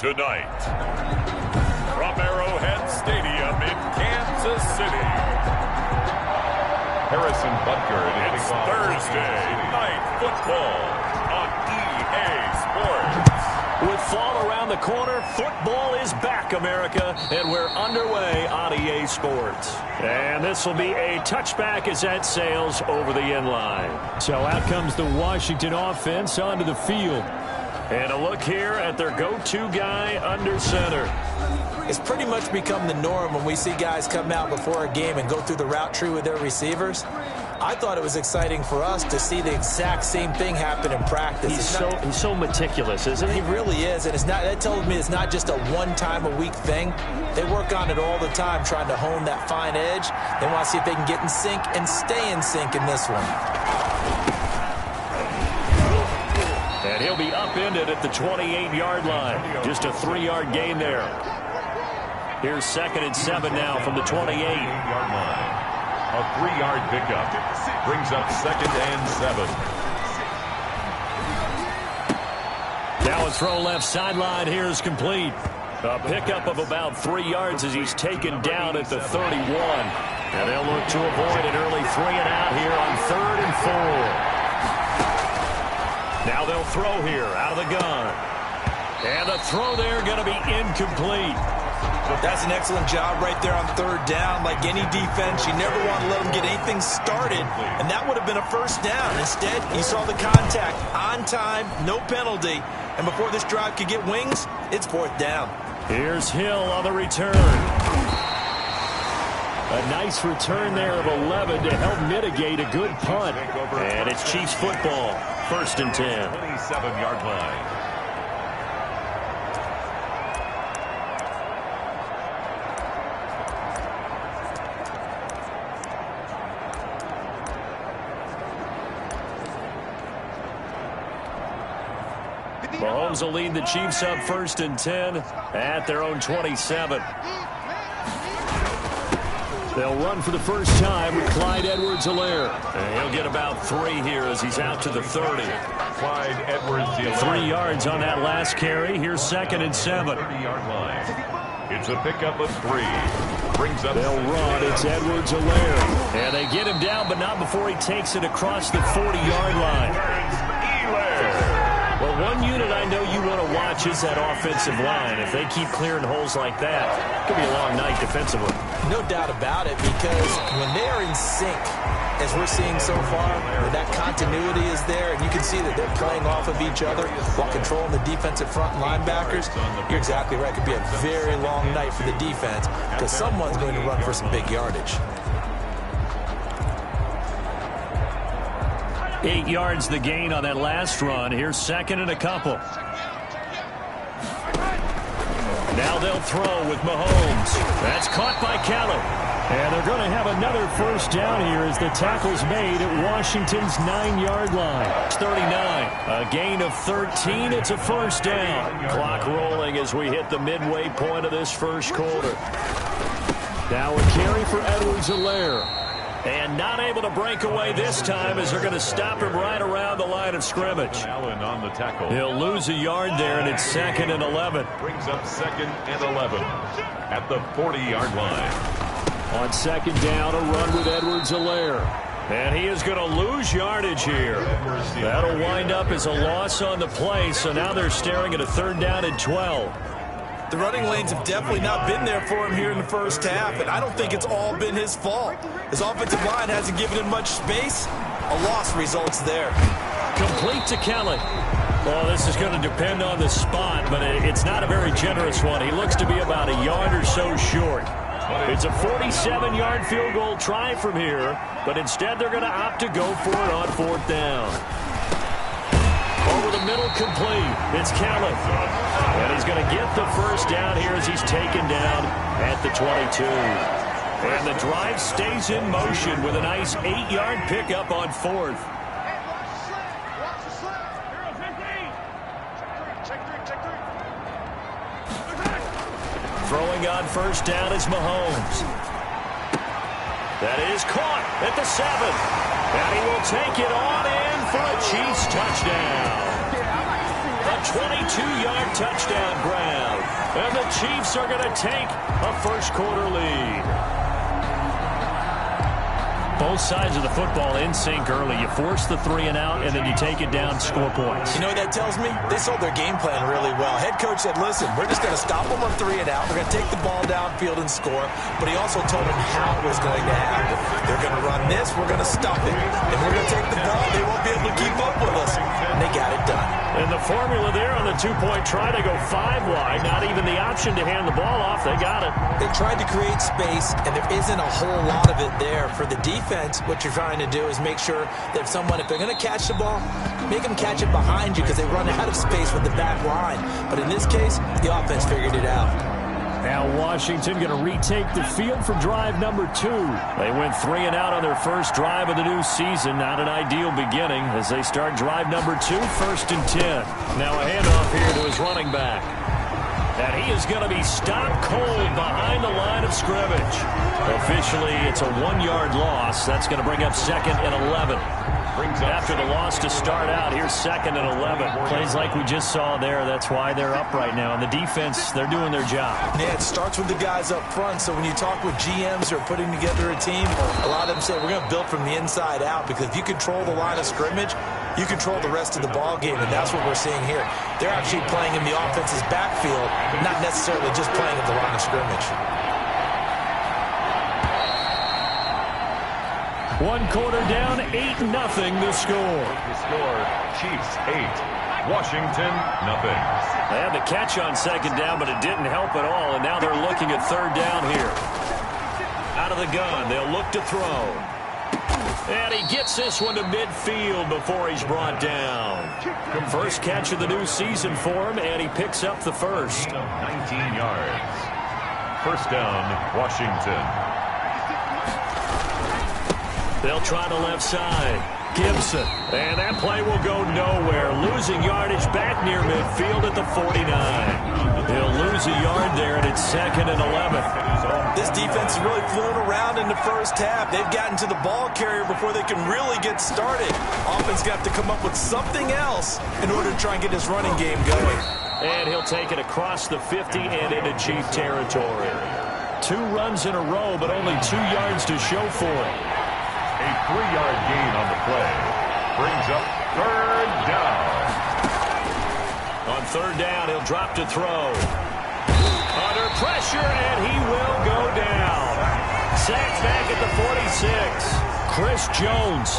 tonight. From Arrowhead Stadium in Kansas City. Harrison Butker. It's Thursday Night Football on EA Sports. With fall around the corner, football is back, America, and we're underway on EA Sports. And this will be a touchback as that sails over the end line. So out comes the Washington offense onto the field. And a look here at their go-to guy under center. It's pretty much become the norm when we see guys come out before a game and go through the route tree with their receivers. I thought it was exciting for us to see the exact same thing happen in practice. He's so meticulous, isn't he? He really is, and that tells me it's not just a one-time-a-week thing. They work on it all the time, trying to hone that fine edge. They want to see if they can get in sync and stay in sync in this one. And he'll be upended at the 28-yard line. Just a 3-yard gain there. Here's 2nd and 7 now from the 28-yard line. A 3-yard pickup brings up 2nd and 7. Now a throw left sideline here is complete. A pickup of about 3 yards as he's taken down at the 31. And they'll look to avoid an early 3-and-out here on 3rd and 4. Now they'll throw here out of the gun. And the throw there going to be incomplete. That's an excellent job right there on 3rd down. Like any defense, you never want to let them get anything started, and that would have been a 1st down. Instead, you saw the contact on time, no penalty, and before this drive could get wings, it's 4th down. Here's Hill on the return. A nice return there of 11 to help mitigate a good punt. And it's Chiefs football, 1st and 10. 27-yard line. Mahomes will lead the Chiefs up 1st and 10 at their own 27. They'll run for the first time with Clyde Edwards-Helaire. And he'll get about 3 here as he's out to the 30. Clyde Edwards-Helaire. 3 yards on that last carry. Here's 2nd and 7. 30-yard line. It's a pickup of 3. Brings up. They'll run. It's Edwards-Helaire. And they get him down, but not before he takes it across the 40-yard line. Well, one unit I know you want to watch is that offensive line. If they keep clearing holes like that, it could be a long night defensively. No doubt about it, because when they are in sync, as we're seeing so far, that continuity is there, and you can see that they're playing off of each other while controlling the defensive front linebackers. You're exactly right. It could be a very long night for the defense because someone's going to run for some big yardage. 8 yards the gain on that last run. Here's 2nd and a couple. Now they'll throw with Mahomes. That's caught by Kelly. And they're going to have another 1st down here as the tackle's made at Washington's 9-yard line. It's 39. A gain of 13. It's a 1st down. Clock rolling as we hit the midway point of this 1st quarter. Now a carry for Edwards-Helaire. And not able to break away this time as they're going to stop him right around the line of scrimmage. Allen on the tackle. He'll lose a yard there, and it's 2nd and 11. Brings up 2nd and 11 at the 40-yard line. On 2nd down, a run with Edwards-Helaire. And he is going to lose yardage here. That'll wind up as a loss on the play, so now they're staring at a 3rd down and 12. The running lanes have definitely not been there for him here in the 1st half, and I don't think it's all been his fault. His offensive line hasn't given him much space. A loss results there. Complete to Kelly. Well, this is going to depend on the spot, but it's not a very generous one. He looks to be about a yard or so short. It's a 47-yard field goal try from here, but instead they're going to opt to go for it on 4th down. Over the middle, complete. It's Kelly. And he's going to get the 1st down here as he's taken down at the 22. And the drive stays in motion with a nice 8-yard pickup on 4th. Throwing on 1st down is Mahomes. That is caught at the 7. And he will take it on in for a Chiefs touchdown. A 22-yard touchdown grab. And the Chiefs are going to take a first-quarter lead. Both sides of the football in sync early. You force the 3 and out, and then you take it down, score points. You know what that tells me? They sold their game plan really well. Head coach said, listen, we're just going to stop them on 3 and out. We're going to take the ball downfield and score. But he also told them how it was going to happen. They're going to run this. We're going to stop it. And we're going to take the ball. They won't be able to keep up with us. And they got it done. And the formula there on the 2-point try, they go 5 wide. Not even the option to hand the ball off. They got it. They tried to create space, and there isn't a whole lot of it there. For the defense, what you're trying to do is make sure that if they're going to catch the ball, make them catch it behind you because they run out of space with the back line. But in this case, the offense figured it out. Now Washington going to retake the field for drive number 2. They went 3 and out on their first drive of the new season. Not an ideal beginning as they start drive number 2, 1st and 10. Now a handoff here to his running back. And he is going to be stopped cold behind the line of scrimmage. Officially, it's a 1-yard loss. That's going to bring up 2nd and 11. After the loss to start out, here's 2nd and 11. Plays like we just saw there. That's why they're up right now. And the defense, they're doing their job. Yeah, it starts with the guys up front. So when you talk with GMs who are putting together a team, a lot of them say we're going to build from the inside out because if you control the line of scrimmage, you control the rest of the ball game, and that's what we're seeing here. They're actually playing in the offense's backfield, not necessarily just playing at the line of scrimmage. 1 quarter down, 8-0 the score. The score, Chiefs 8, Washington 0. They had the catch on 2nd down, but it didn't help at all, and now they're looking at 3rd down here. Out of the gun, they'll look to throw. And he gets this one to midfield before he's brought down. First catch of the new season for him, and he picks up the first. 19 yards. First down, Washington. They'll try the left side. Gibson. And that play will go nowhere. Losing yardage back near midfield at the 49. He'll lose a yard there, and it's 2nd and 11. This defense is really flew around in the first half. They've gotten to the ball carrier before they can really get started. Offense got to come up with something else in order to try and get his running game going. And he'll take it across the 50 and into Chief territory. 2 runs in a row, but only 2 yards to show for it. A 3-yard gain on the play. Brings up 3rd down. On 3rd down, he'll drop to throw. Under pressure, and he will go down. Sacked back at the 46. Chris Jones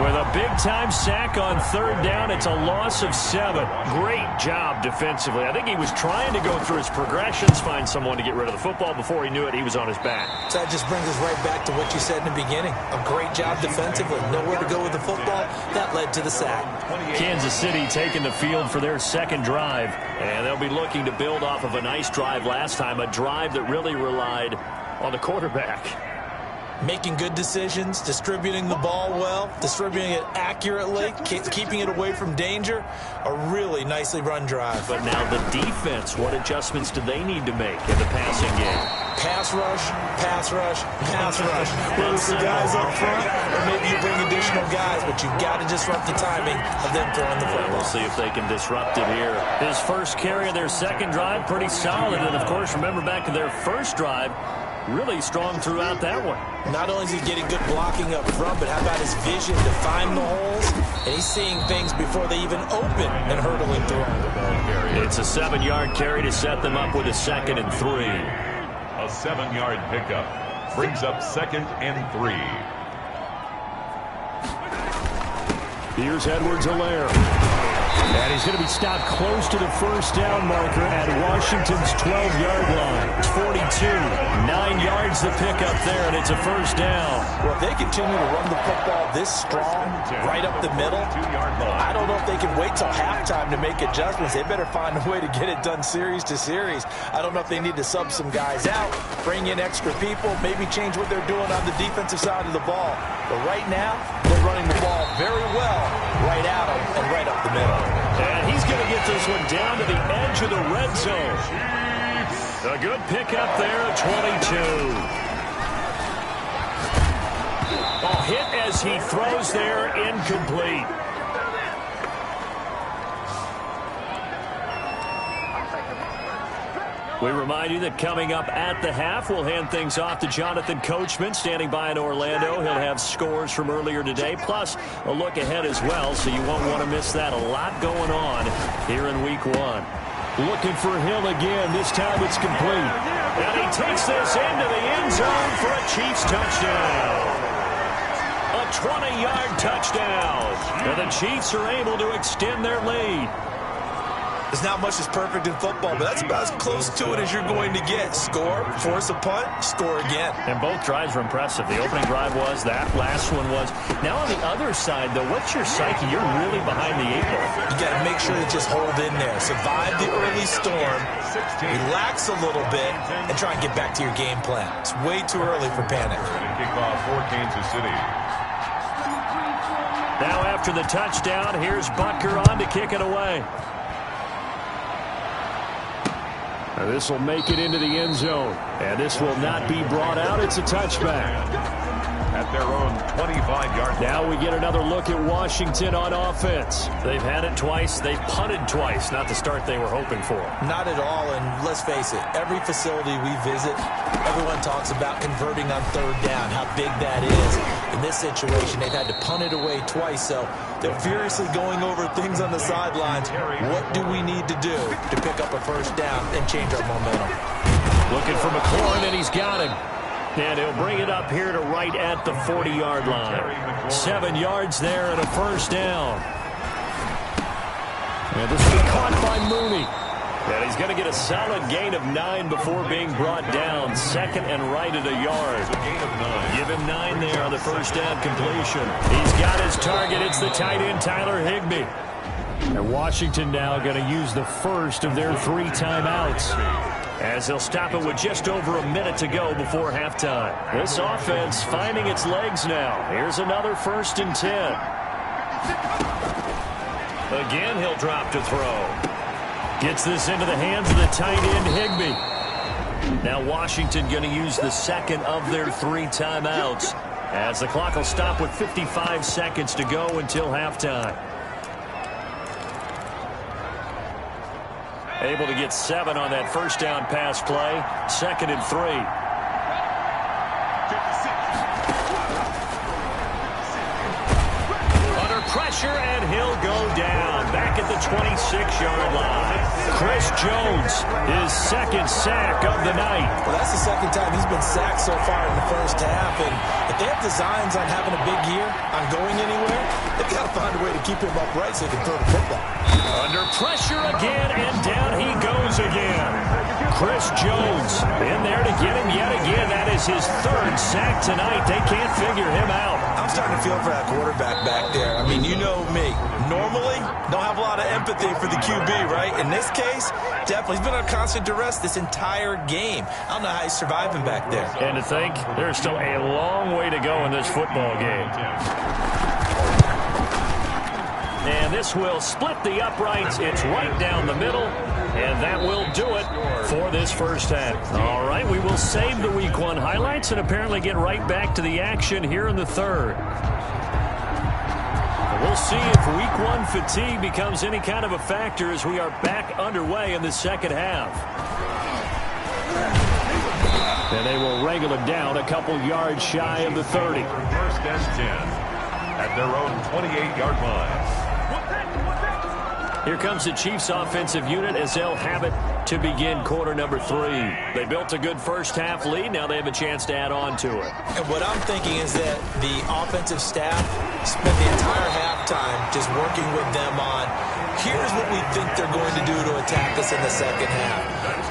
with a big-time sack on 3rd down. It's a loss of 7. Great job defensively. I think he was trying to go through his progressions, find someone to get rid of the football. Before he knew it, he was on his back. So that just brings us right back to what you said in the beginning. A great job defensively. Nowhere to go with the football. That led to the sack. Kansas City taking the field for their 2nd drive. And they'll be looking to build off of a nice drive last time, a drive that really relied on the quarterback. Making good decisions, distributing the ball well, distributing it accurately, keeping it away from danger. A really nicely run drive. But now the defense, what adjustments do they need to make in the passing game? Pass rush, pass rush, pass rush. Whether it's the guys up front or maybe you bring additional guys, but you've got to disrupt the timing of them throwing the football. We'll see if they can disrupt it here. His first carry of their 2nd drive, pretty solid. And, of course, remember back to their first drive, really strong throughout that one. Not only is he getting good blocking up front, but how about his vision to find the holes? And he's seeing things before they even open and hurdling through them. It's a 7-yard carry to set them up with a 2nd and 3. A 7-yard pickup brings up 2nd and 3. Here's Edwards-Helaire. And he's going to be stopped close to the 1st down marker at Washington's 12-yard line. It's 42. 9 yards to pick up there, and it's a 1st down. Well, if they continue to run the football this strong, right up the middle, I don't know if they can wait till halftime to make adjustments. They better find a way to get it done series to series. I don't know if they need to sub some guys out, bring in extra people, maybe change what they're doing on the defensive side of the ball. But right now, they're running the ball very well right at them and right up the middle. And he's going to get this one down to the edge of the red zone. A good pickup there at 22. A hit as he throws there, incomplete. We remind you that coming up at the half, we'll hand things off to Jonathan Coachman, standing by in Orlando. He'll have scores from earlier today, plus a look ahead as well, so you won't want to miss that. A lot going on here in Week 1. Looking for Hill again. This time it's complete. And he takes this into the end zone for a Chiefs touchdown. A 20-yard touchdown. And the Chiefs are able to extend their lead. There's not much that's perfect in football, but that's about as close to it as you're going to get. Score, force a punt, score again. And both drives were impressive. The opening drive was, that last one was. Now on the other side, though, what's your psyche? You're really behind the 8 ball. You got to make sure to just hold in there. Survive the early storm, relax a little bit, and try and get back to your game plan. It's way too early for panic. Kickoff for Kansas City. Now after the touchdown, here's Butker on to kick it away. This will make it into the end zone. And this will not be brought out. It's a touchback. At their own 25-yard line. Now we get another look at Washington on offense. They've had it twice. They've punted twice. Not the start they were hoping for. Not at all, and let's face it, every facility we visit, everyone talks about converting on third down, how big that is. In this situation, they've had to punt it away twice, so they're furiously going over things on the sidelines. What do we need to do to pick up a first down and change our momentum? Looking for McLaurin, and he's got him. And he'll bring it up here to right at the 40-yard line. 7 yards there and a first down. And this will be caught by Mooney. And he's going to get a solid gain of 9 before being brought down. Second and right at a yard. Give him 9 there on the first down completion. He's got his target. It's the tight end, Tyler Higbee. And Washington now going to use the first of their 3 timeouts, as they'll stop it with just over a minute to go before halftime. This offense finding its legs now. Here's another 1st and 10. Again, he'll drop to throw. Gets this into the hands of the tight end, Higbee. Now Washington going to use the second of their 3 timeouts, as the clock will stop with 55 seconds to go until halftime. Able to get 7 on that first down pass play. 2nd and 3. Under pressure, and he'll go down. Back at the 26-yard line. Chris Jones, his 2nd sack of the night. Well, that's the 2nd time he's been sacked so far in the first half. And if they have designs on having a big year, on going anywhere, they've got to find a way to keep him upright so he can throw the football. Under pressure again, and down he goes again. Chris Jones in there to get him yet again. That is his 3rd sack tonight. They can't figure him out. I'm starting to feel for that quarterback back there. I mean, you know me. Normally, don't have a lot of empathy for the QB, right? In this case, definitely. He's been on constant duress this entire game. I don't know how he's surviving back there. And to think, there's still a long way to go in this football game. And this will split the uprights. It's right down the middle. And that will do it for this first half. All right, we will save the Week 1 highlights and apparently get right back to the action here in the 3rd. We'll see if Week 1 fatigue becomes any kind of a factor as we are back underway in the 2nd half. And they will wrangle it down a couple yards shy of the 30. 1st and 10 at their own 28-yard line. Here comes the Chiefs offensive unit as they'll have it to begin quarter number 3. They built a good first half lead. Now they have a chance to add on to it. And what I'm thinking is that the offensive staff spent the entire halftime just working with them on, here's what we think they're going to do to attack us in the 2nd half.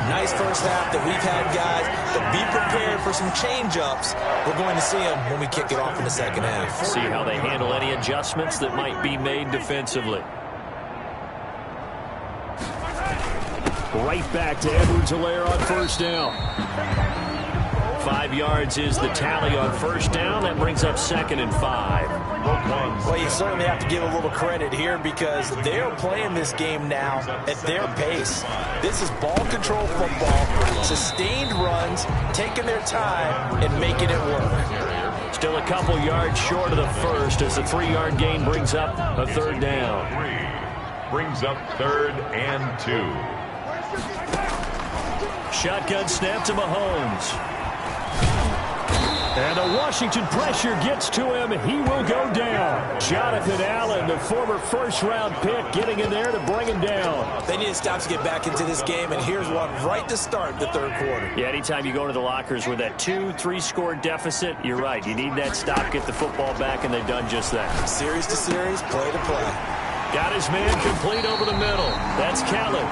Nice first half that we've had, guys, but be prepared for some change-ups. We're going to see them when we kick it off in the 2nd half. See how they handle any adjustments that might be made defensively. Right back to Edwards-Helaire on first down. 5 yards is the tally on first down. That brings up 2nd and 5. Well, you certainly have to give a little credit here because they are playing this game now at their pace. This is ball control football, sustained runs, taking their time and making it work. Still a couple yards short of the first as the 3-yard gain brings up a 3rd down. shotgun snap to Mahomes. And the Washington pressure gets to him. He will go down. Jonathan Allen, the former first-round pick, getting in there to bring him down. They need to stop to get back into this game, and here's one right to start the third quarter. Yeah, anytime you go to the lockers with that 2-3-score deficit, you're right. You need that stop, get the football back, and they've done just that. Series to series, play to play. Got his man complete over the middle. That's Khaled.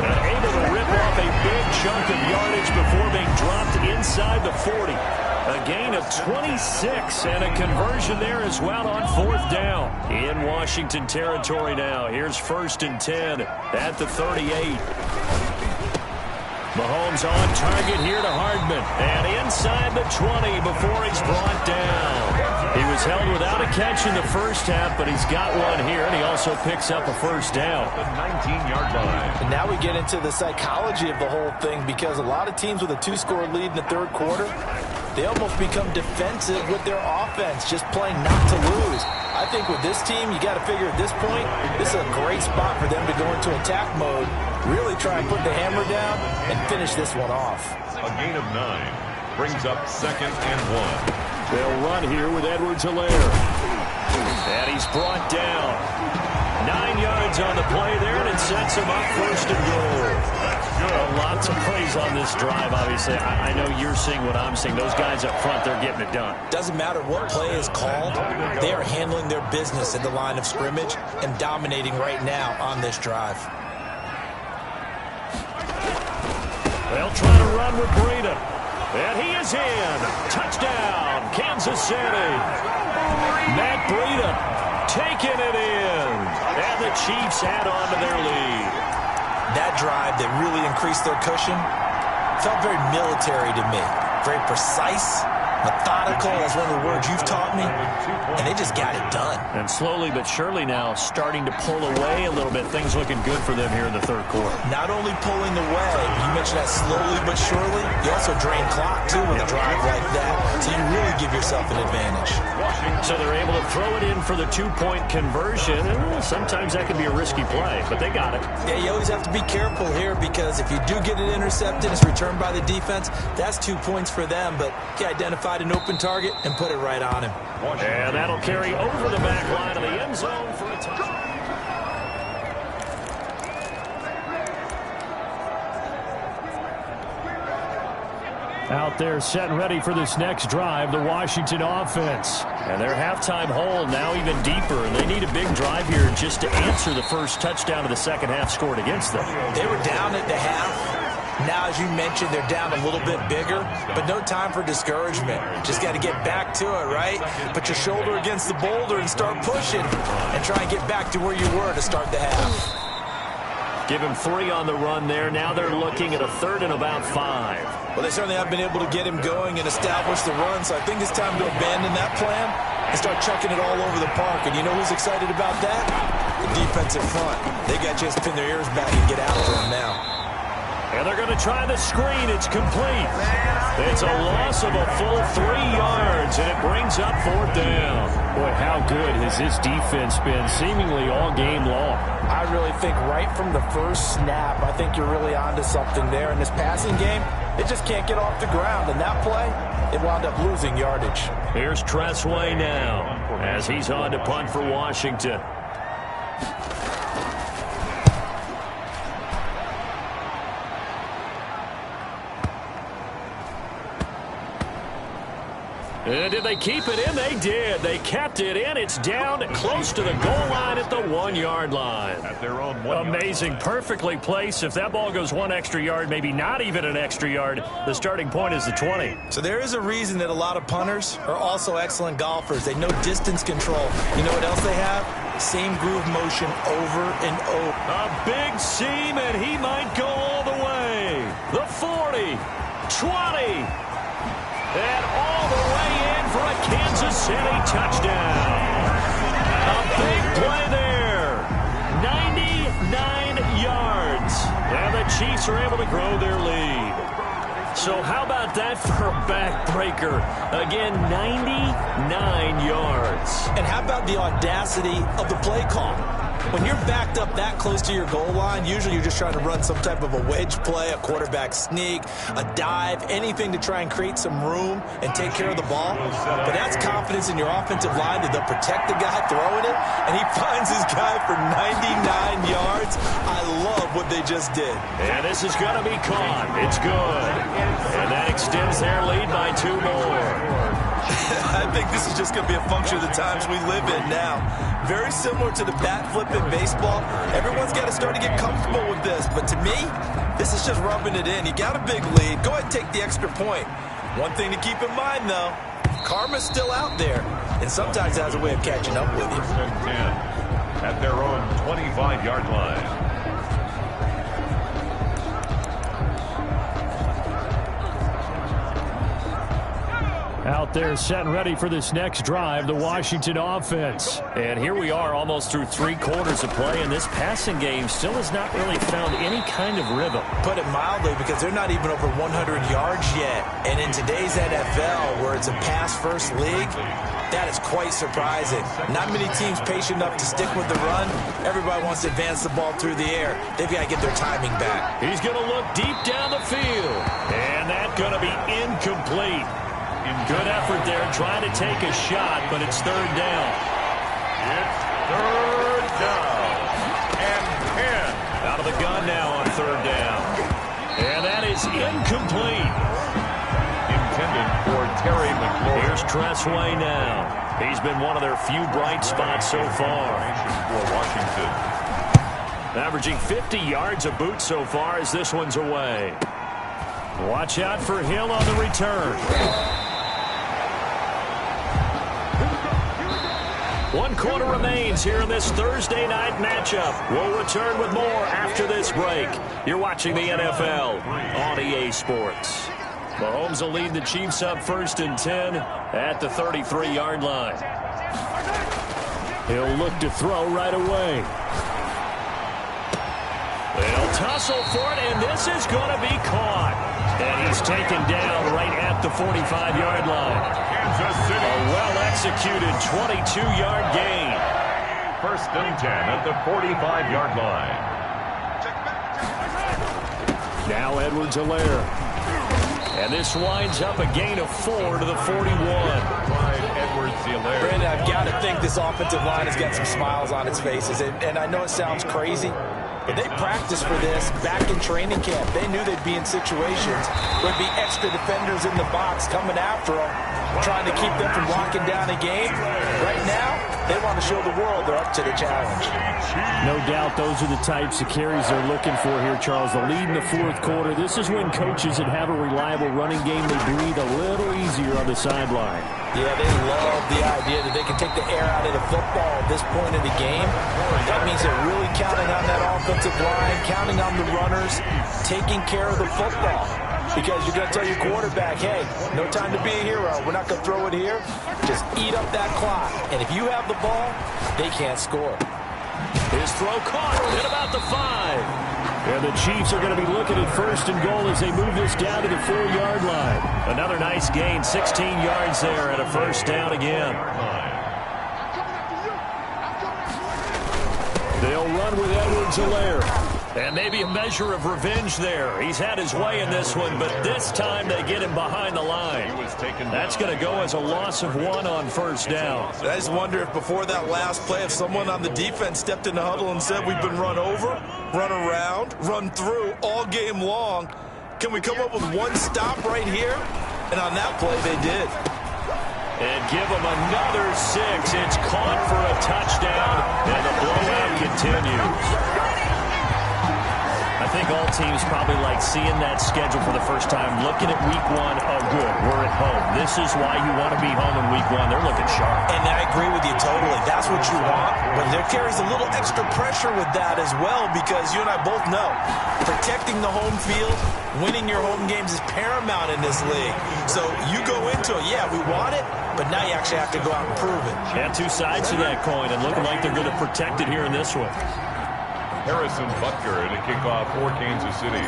Able to rip off a big chunk of yardage before being dropped inside the 40. A gain of 26 and a conversion there as well on fourth down. In Washington territory now. Here's 1st and 10 at the 38. Mahomes on target here to Hardman. And inside the 20 before he's brought down. He was held without a catch in the first half, but he's got one here, and he also picks up a first down. The 19-yard line. And now we get into the psychology of the whole thing, because a lot of teams with a 2-score lead in the third quarter, they almost become defensive with their offense, just playing not to lose. I think with this team, you got to figure at this point, this is a great spot for them to go into attack mode, really try and put the hammer down and finish this one off. A gain of 9 brings up 2nd and 1. They'll run here with Edwards-Helaire. And he's brought down. 9 yards on the play there, and it sets him up 1st and goal. Lots of plays on this drive, obviously. I know you're seeing what I'm seeing. Those guys up front, they're getting it done. Doesn't matter what play is called. They are handling their business at the line of scrimmage and dominating right now on this drive. They'll try to run with Breida. And he is in. Touchdown, Kansas City. Matt Breida taking it in. And the Chiefs add on to their lead. That drive that really increased their cushion felt very military to me. Very precise, methodical, that's one of the words you've taught me. And they just got it done. And slowly but surely now starting to pull away a little bit. Things looking good for them here in the third quarter. Not only pulling away, you mentioned that slowly but surely, you also drain clock too with a drive like that. So you really give yourself an advantage. So they're able to throw it in for the 2-point conversion. Sometimes that can be a risky play, but they got it. Yeah, you always have to be careful here, because if you do get it intercepted, it's returned by the defense, that's 2 points for them, but he identified an open target and put it right on him. And that'll carry over the back line of the end zone for a touchdown. Out there set and ready for this next drive, the Washington offense. And their halftime hole now even deeper, and they need a big drive here just to answer the first touchdown of the second half scored against them. They were down at the half. Now, as you mentioned, they're down a little bit bigger, but no time for discouragement. Just got to get back to it, right? Put your shoulder against the boulder and start pushing and try and get back to where you were to start the half. Give him 3 on the run there. Now they're looking at a 3rd and about 5. Well, they certainly have been able to get him going and establish the run, so I think it's time to abandon that plan and start chucking it all over the park. And you know who's excited about that? The defensive front. They got a chance to pin their ears back and get after him now. And they're going to try the screen. It's complete. It's a loss of a full 3 yards, and it brings up 4th down. Boy, how good has this defense been seemingly all game long? I really think right from the first snap, I think you're really onto something there. In this passing game, it just can't get off the ground. And that play, it wound up losing yardage. Here's Tressway now as he's on to punt for Washington. Did they keep it in? They did. They kept it in. It's down close to the goal line at the 1-yard line. At their own 1 yard. Amazing. Perfectly placed. If that ball goes 1 extra yard, maybe not even an extra yard, the starting point is the 20. So there is a reason that a lot of punters are also excellent golfers. They know distance control. You know what else they have? Same groove motion over and over. A big seam, and he might go all the way. The 40, 20, and all the way in for a Kansas City touchdown. A big play there. 99 yards. And the Chiefs are able to grow their lead. So how about that for a backbreaker? Again, 99 yards. And how about the audacity of the play call? When you're backed up that close to your goal line, usually you're just trying to run some type of a wedge play, a quarterback sneak, a dive, anything to try and create some room and take care of the ball. But that's confidence in your offensive line that they'll protect the guy throwing it, and he finds his guy for 99 yards. I love what they just did. And this is going to be caught. It's good. And that extends their lead by 2 more. I think this is just going to be a function of the times we live in now. Very similar to the bat flip in baseball. Everyone's got to start to get comfortable with this. But to me, this is just rubbing it in. You got a big lead. Go ahead and take the extra point. One thing to keep in mind, though, karma's still out there. And sometimes it has a way of catching up with you. 10 at their own 25-yard line. Out there set and ready for this next drive, the Washington offense. And here we are almost through 3 quarters of play, and this passing game still has not really found any kind of rhythm. Put it mildly, because they're not even over 100 yards yet. And in today's NFL, where it's a pass-first league, that is quite surprising. Not many teams patient enough to stick with the run. Everybody wants to advance the ball through the air. They've got to get their timing back. He's going to look deep down the field, and that's going to be incomplete. Good effort there, trying to take a shot, but it's 3rd down. It's 3rd down and 10. Out of the gun now on 3rd down. And that is incomplete. Intended for Terry McLaurin. Here's Tressway now. He's been one of their few bright spots so far. For Washington. Averaging 50 yards a boot so far as this one's away. Watch out for Hill on the return. 1 quarter remains here in this Thursday night matchup. We'll return with more after this break. You're watching the NFL on EA Sports. Mahomes will lead the Chiefs up 1st and 10 at the 33-yard line. He'll look to throw right away. They'll tussle for it, and this is going to be caught. And he's taken down right at the 45-yard line. A well-executed 22-yard gain. 1st and 10 at the 45-yard line. Now Edwards-Helaire. And this winds up a gain of 4 to the 41. Edwards-Helaire. Brandon, I've got to think this offensive line has got some smiles on its faces. And I know it sounds crazy, but they practiced for this back in training camp. They knew they'd be in situations where there'd be extra defenders in the box coming after them, trying to keep them from locking down a game. Right now, they want to show the world they're up to the challenge. No doubt those are the types of carries they're looking for here, Charles. The lead in the 4th quarter. This is when coaches that have a reliable running game, they breathe a little easier on the sideline. Yeah, they love the idea that they can take the air out of the football at this point in the game. That means they're really counting on that offensive line, counting on the runners, taking care of the football. Because you're going to tell your quarterback, hey, no time to be a hero. We're not going to throw it here. Just eat up that clock. And if you have the ball, they can't score. His throw caught at about the 5. And the Chiefs are going to be looking at 1st and goal as they move this down to the 4-yard line. Another nice gain, 16 yards there, and a 1st down again. They'll run with Edwards-Helaire. And maybe a measure of revenge there. He's had his way in this one, but this time they get him behind the line. That's going to go as a loss of 1 on 1st down. I just wonder if before that last play, if someone on the defense stepped in the huddle and said, we've been run over, run around, run through all game long. Can we come up with one stop right here? And on that play, they did. And give them another 6. It's caught for a touchdown, and the blowout continues. I think all teams probably like seeing that schedule for the first time, looking at week 1, oh good, we're at home. This is why you want to be home in week 1. They're looking sharp. And I agree with you totally. That's what you want, but there carries a little extra pressure with that as well, because you and I both know protecting the home field, winning your home games is paramount in this league. So you go into it, yeah, we want it, but now you actually have to go out and prove it. Yeah, 2 sides to that coin, and looking like they're going to protect it here in this one. Harrison Butker to kick off for Kansas City.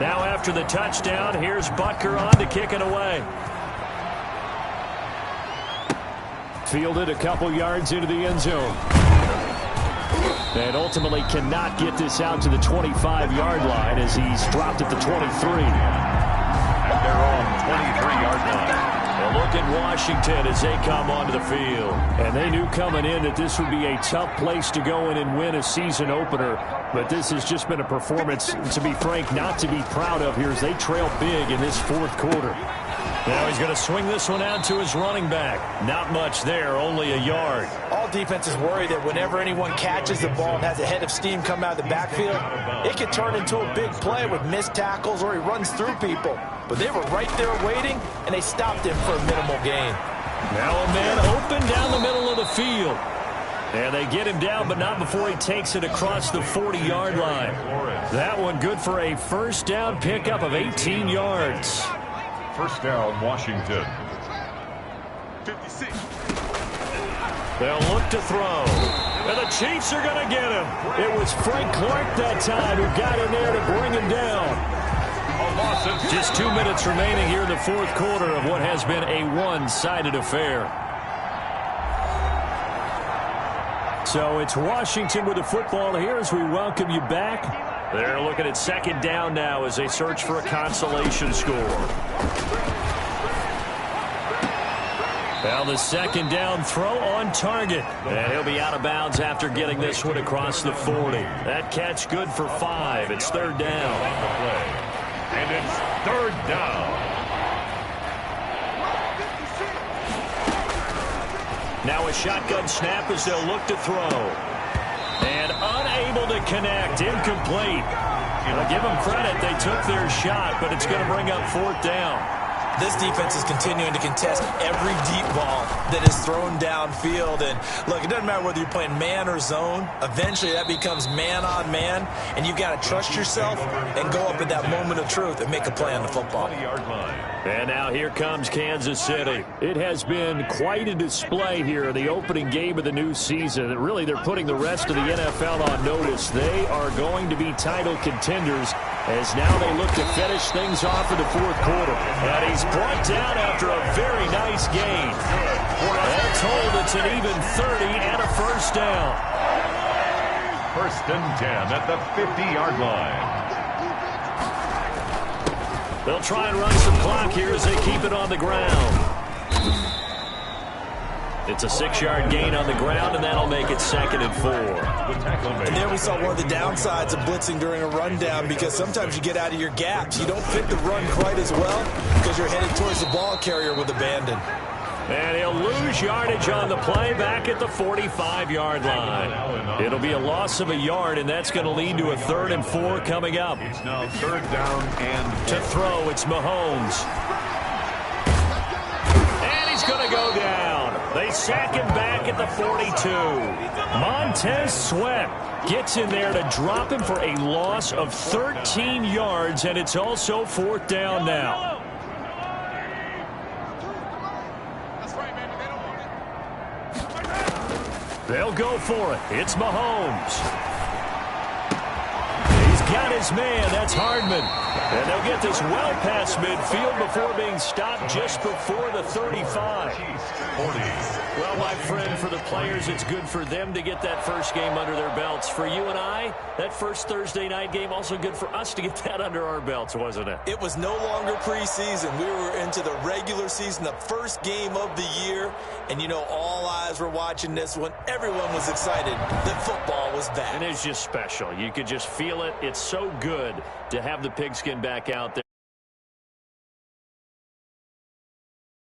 Now after the touchdown, here's Butker on to kick it away. Fielded a couple yards into the end zone. And ultimately cannot get this out to the 25-yard line as he's dropped at the 23. At their own 23-yard line. Well, look at Washington as they come onto the field. And they knew coming in that this would be a tough place to go in and win a season opener. But this has just been a performance, to be frank, not to be proud of here as they trail big in this fourth quarter. Now he's going to swing this one out to his running back. Not much there, only a yard. All defenses worry that whenever anyone catches the ball and has a head of steam come out of the backfield, it can turn into a big play with missed tackles or he runs through people. But they were right there waiting, and they stopped him for a minimal gain. Now a man open down the middle of the field. And they get him down, but not before he takes it across the 40-yard line. That one good for a first down pickup of 18 yards. First down, Washington. 56. They'll look to throw. And the Chiefs are going to get him. It was Frank Clark that time who got in there to bring him down. Just 2 minutes remaining here in the fourth quarter of what has been a one-sided affair. So it's Washington with the football here as we welcome you back. They're looking at second down now as they search for a consolation score. Now the second down throw on target. And he'll be out of bounds after getting this one across the 40. That catch good for 5. It's third down. And it's third down. Now a shotgun snap as they'll look to throw. And unable to connect. Incomplete. I'll give them credit. They took their shot, but it's going to bring up fourth down. This defense is continuing to contest every deep ball that is thrown downfield. And, look, it doesn't matter whether you're playing man or zone. Eventually, that becomes man on man, and you've got to trust yourself and go up at that moment of truth and make a play on the football. And now here comes Kansas City. It has been quite a display here, the opening game of the new season. Really, they're putting the rest of the NFL on notice. They are going to be title contenders as now they look to finish things off in the fourth quarter. And he's brought down after a very nice gain. All told, it's an even 30 and a first down. First and 10 at the 50-yard line. They'll try and run some clock here as they keep it on the ground. It's a 6-yard gain on the ground, and that'll make it second and 4. And there we saw one of the downsides of blitzing during a rundown, because sometimes you get out of your gaps. You don't fit the run quite as well because you're headed towards the ball carrier with abandon. And he'll lose yardage on the play back at the 45-yard line. It'll be a loss of a yard, and that's going to lead to a third and 4 coming up. It's now third down and to throw, it's Mahomes. And he's going to go down. They sack him back at the 42. Montez Sweat gets in there to drop him for a loss of 13 yards, and it's also fourth down now. They'll go for it. It's Mahomes. He's got his man. That's Hardman. And they'll get this well past midfield before being stopped just before the 35. Well, my friend, for the players, it's good for them to get that first game under their belts. For you and I, that first Thursday night game, also good for us to get that under our belts, wasn't it? It was no longer preseason. We were into the regular season, the first game of the year. And, you know, all eyes were watching this one. Everyone was excited that football was back. And it's just special. You could just feel it. It's so good to have the pigskin back out there.